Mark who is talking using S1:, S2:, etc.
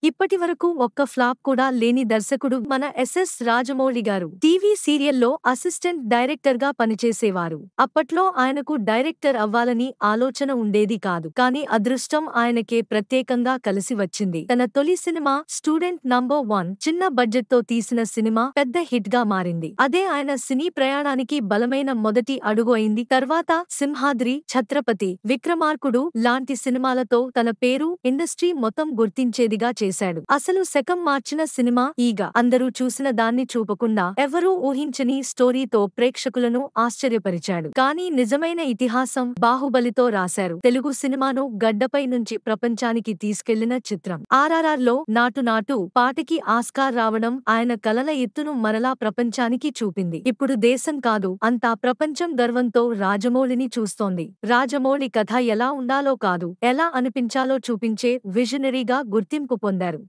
S1: ఇప్పటివరకు ఒక్క ఫ్లాప్ కూడా లేని దర్శకుడు మన ఎస్ఎస్ రాజమౌళి గారు. టీవీ సీరియల్లో అసిస్టెంట్ డైరెక్టర్ గా పనిచేసేవారు. అప్పట్లో ఆయనకు డైరెక్టర్ అవ్వాలని ఆలోచన ఉండేది కాదు. కానీ అదృష్టం ఆయనకే ప్రత్యేకంగా కలిసి వచ్చింది. తన తొలి సినిమా స్టూడెంట్ నంబర్ 1 చిన్న బడ్జెట్ తో తీసిన సినిమా పెద్ద హిట్ గా మారింది. అదే ఆయన సినీ ప్రయాణానికి బలమైన మొదటి అడుగు అయింది. తర్వాత సింహాద్రి, ఛత్రపతి, విక్రమార్కుడు లాంటి సినిమాలతో తన పేరు ఇండస్ట్రీ మొత్తం గుర్తించేదిగా చేశాడు. అసలు శకం మార్చిన సినిమా ఈగ. అందరూ చూసిన దాన్ని చూపకుండా ఎవరూ ఊహించని స్టోరీతో ప్రేక్షకులను ఆశ్చర్యపరిచాడు. కానీ నిజమైన ఇతిహాసం బాహుబలితో రాశారు. తెలుగు సినిమాను గడ్డపై నుంచి ప్రపంచానికి తీసుకెళ్లిన చిత్రం. ఆర్ఆర్ఆర్ లో నాటు నాటు పాటకి ఆస్కార్ రావడం ఆయన కలల ఎత్తును మరలా ప్రపంచానికి చూపింది. ఇప్పుడు దేశం కాదు, అంతా ప్రపంచం గర్వంతో రాజమౌళిని చూస్తోంది. రాజమౌళి కథ ఎలా ఉండాలో కాదు, ఎలా అనిపించాలో చూపించే విజనరీగా గుర్తింపు పొందారు.